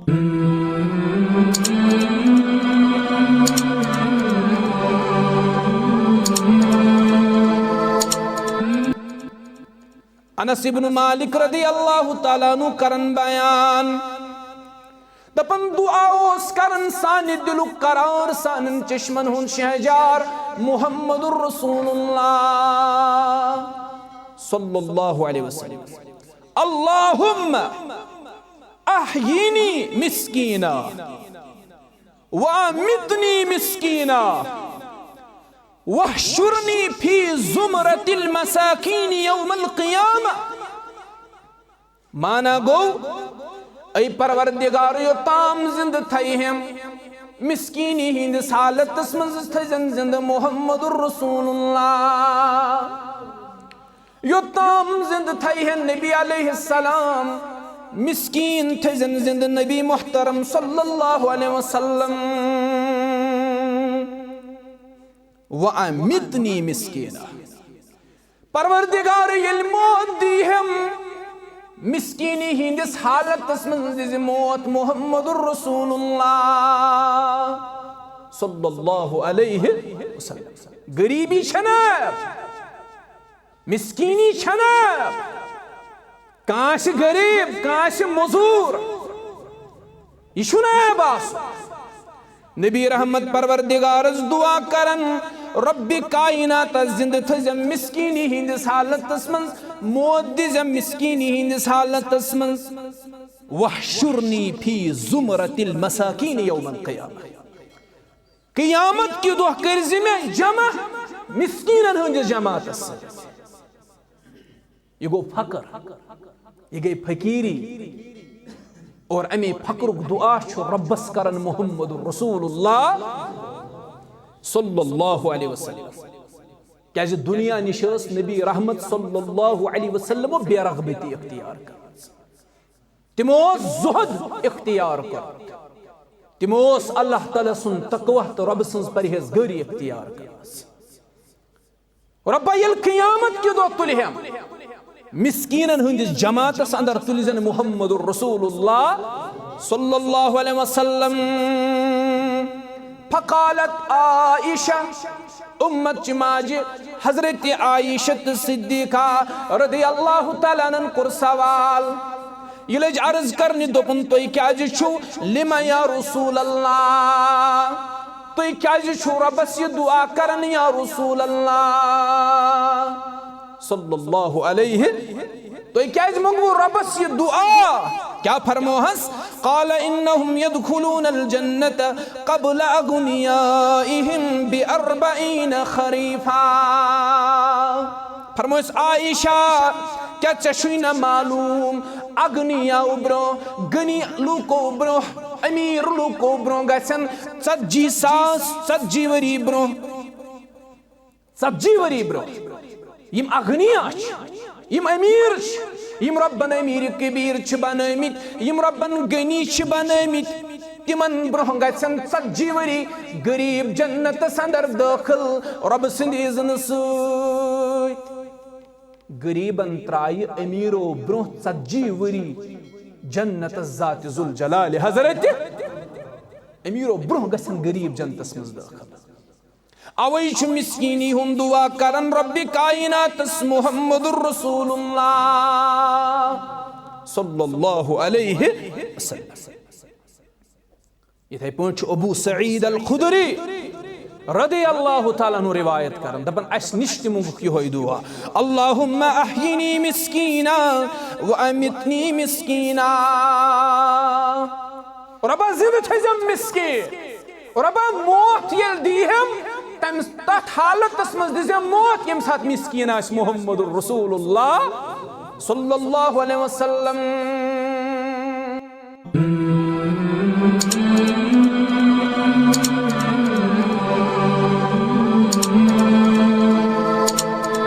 अनस इब्न मालिक रदियल्लाहु ताला अन्हु करन बयान दपन दुआ ओस करन सानि दिलुक करार सानन चश्मन हुन शहजार मुहम्मदुर रसूलुल्लाह सल्लल्लाहु अलैहि वसल्लम अल्लाहुम्मा अहयिनी मिस्कीना व अमितनी मिस्कीना वहशुरनी फी जुमरतिल मसाकीन यौमल क़ियामा। माना गो ऐ परवरदिगार योताम जिंद थई हम मिस्कीनी हिंद हालतस मज थजन जिंद मुहम्मदुर रसूलुल्लाह योताम जिंद थई हैं नबी अलैहिस्सलाम मिस्कीन थजन जिंद नबी मुहतरम सल्लल्लाहु अलैहि वसल्लम व अमितनी मिस्कीना परवरदिगार येल मौत दी हम मिस्कीनी हिंदिस हालतस मंज मौत मुहम्मदुर रसूलुल्लाह सल्लल्लाहु अलैहि वसल्लम। गरीबी छनब मिस्कीनी छनब काश गरीब काश मजूर यह बास नबी रहमत परवरदिगारस दुआ करन रब्बी कायनात जिंद थजम मिस्कीनी हिंदिस हालतस मंज मौत दिजम मिस्कीनी हिंदिस हालतस मंज वहशुरनी फी जुमरतिल मसाकीन यौमल क़ियामा क़ियामत की दुआ करज़ि में जमा मिस्कीनन हंदिस जमातस ये गो फकर ये गई फकीरी और अमे फकरुक दुआ रब्बस करन मुहम्मदुर रसूलुल्लाह सल्लल्लाहु अलैहि वसल्लम क्या दुनिया निश नबी रहमत सल्लल्लाहु अलैहि वसल्लम बेरगबती इख्तियार कर तिमो जुहद इख्तियार कर तिमो अल्लाह ताला सुन तकवा तो रब सन्स परहेजगारी इख्तियार कर रब्बा यल क़ियामत के दो तुलहम मिस्कीनन हंदिस जमातस अंदर तुलिजन मुहम्मदुर रसूलुल्लाह सल्लल्लाहु अलैहि वसल्लम। फकालत आयशा उम्मत चिमाज हजरत आयशत सिद्दीका रदियल्लाहु ताला अन्हा कुर सवाल इलज अर्ज करने दोपन तोय क्या छु लिमा या रसूलल्लाह तोय क्या छु रब्बस ये दुआ करन या रसूलल्लाह सल्लल्लाहु अलैहि तो क्या मंगू रब्बस ये दुआ क्या फरमोहस क़ाल इन्नहुम यदखुलूनल जन्नत क़ब्ल अग़नियाइहिम बिअरबईन खरीफा। फरमोस आयशा क्या चशुना मालूम अग्निया उब्रो गनी लूको उब्रो अमीर लूको उब्रो गसन 40 वरी ब्रो 40 वरी ब्रो यम अग्निया यम अमीर यम रब्बन अमीर कबीर बनमित यम रब्बन गनी बनमित तिमन ब्रोह गसन 40 वरी गरीब जन्नत अंदर दाखिल रब सिंद इज़्न सत गरीबन त्राय अमीरो ब्रोह 40 वरी जन्नत ज़ात जुल जलाल हजरत अमीरो ब्रोह गसन गरीब जन्नत मज दाखिल अवै मिस्कीनी हुन दुआ करन रब्बी कायनातस मुहम्मदुर रसूलुल्लाह सल्लल्लाहु अलैहि वसल्लम। इथे पहुंच अबू सईद अल खुदरी रदियल्लाहु ताला अन्हु रिवायत करन दपन अस निश्ति मुख यह दुआ अल्लाहुम्मा अहयिनी मिस्कीना व अमितनी मिस्कीना रब्बा जिंद थजम मिस्कीन रब्बा मौत यल दीहम तत हालतस मज दिजम मौत यम साथ मिस्कीन आस मुहम्मदुर रसूलुल्लाह सल्लल्लाहु अलैहि वसल्लम।